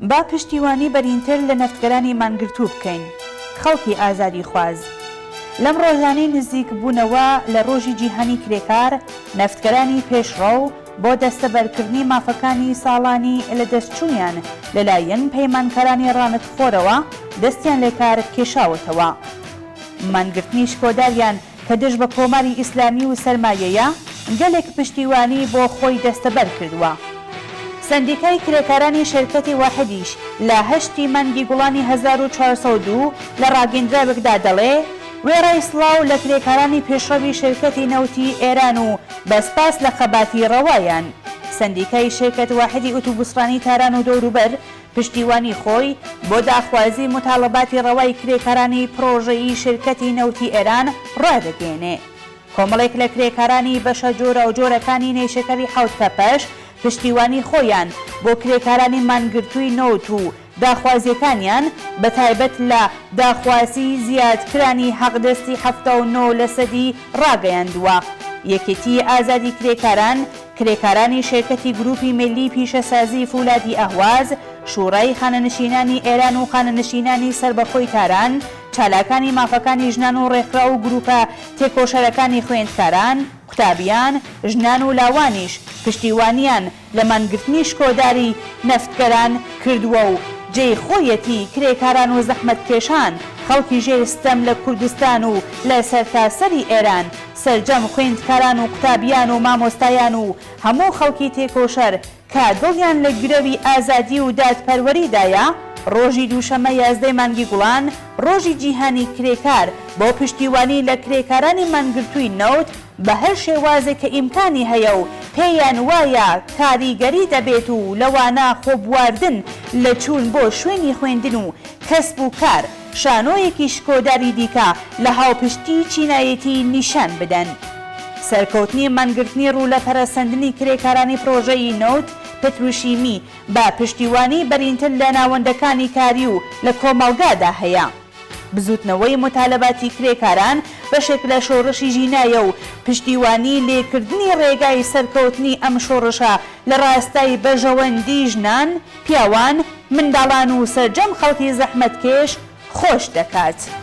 با پشتیوانی بەرینتر لە نەفتگەرانی مانگرتوو بکەین خەڵکی ئازادی خواز. لەم ڕۆژانەی نزیک بوونەوە لە ڕۆژی جیهانی کرێکار نەفتگەرانی پێشڕەو بۆ دەستەبەرکردنی مافەکانی ساڵانی لە دەستچوویان لەلایەن پەیمانکارانی ڕانەتخۆرەوە دەستیان لێ کار کێشاوەتەوە. مانگرتنی شکۆداریان کە دژ بە کۆماری ئیسلامی و سەرمایەیە گەلێک پشتیوانی بۆ خۆی دەستەبەر کردووە. سندیکای کرێکارانی شرکەتی واحدیش لە 8 مانگی گوڵانی 1402 لە ڕاگەیەندراوێکدا دەڵێ وێڕای سڵاو لە کرێکارانی پێشڕەوی شرکەتی نەوتی ئێران و بەسپاس لە خەباتی ڕەوایان. سندیکای شرکەت واحدی ئۆتۆبوسڕانی تاران و دەوروبەر پشتیوانی خۆی بۆ داخوازی متاڵەباتی ڕەوای کرێکارانی پرۆژەیی شرکەتی نەوتی ئێران ڕادەگەێنێ. کۆمەڵێک لە کرێکارانی بەشە جۆرە و جۆرەکانی نێشەکەری حەوت پەپەش پشتیوانی خۆیان بۆ کرێکارانی مانگرتووی نەوت و داخوازیەکانیان بەتایبەت لە داخوازی زیادکرانی حەقدەستی 79% ڕاگەیاندووە. یەکێتی ئازادی کرێکاران، کرێکارانی شرکەتی گروپی ملی پیشەسازی فولادی ئەهواز، شوڕای خانەنشینانی ئێران و خانەنشینانی سربەخۆی تاران، چالاکانی مافەکانی ژنان و ڕێکخرا و گروپە تێکۆشەرەکانی خوێندکاران، قوتابیان، ژنان و لاوانیش پشتیوانیان لە مانگرتنی شکۆداری نەفتگەران کردووە و جێی خۆیەتی کرێکاران و زەحمەتکێشان خەڵکی ژێرستەم لە کوردستان و لە سەرتاسەری ئێران سەرجەم خوێندکاران و قوتابیان و مامۆستایان و هەموو خەڵکی تێکۆشەر کە دڵیان لە گرەوی ئازادی و دادپەروەریدایە ڕۆژی دووشەمە 11 مانگی گوڵان ڕۆژی جیهانی کرێکار بۆ پشتیوانی لە کرێکارانی مانگرتووی نەوت بە هەر شێوازێک کە ئیمکانی هەیە و پێیان وایە کاریگەری دەبێت و لەوانە خۆبواردن لە چوون بۆ شوێنی خوێندن و کەسب و کار شانۆیەکی شکۆداری دیکە لە هاوپشتی چینایەتی نیشان بدەن. سەرکەوتنی مانگرتنی ڕوو لە پەرەسەندنی کرێکارانی پرۆژەی نەوت پتروشیمی بە پشتیوانی بەرینتر لە ناوەندەکانی کاری و لە کۆمەڵگادا هەیە. بزوتنەوەی متالەباتی کرێکاران بەشێک لە شۆڕشی ژینایە و پشتیوانی لێکردنی ڕێگای سەرکەوتنی ئەم شۆڕشە لە ڕاستای بەژەوەندی ژنان، پیاوان، منداڵان و سەرجەم خەڵکی زەحمەتکێش خۆش دەکات.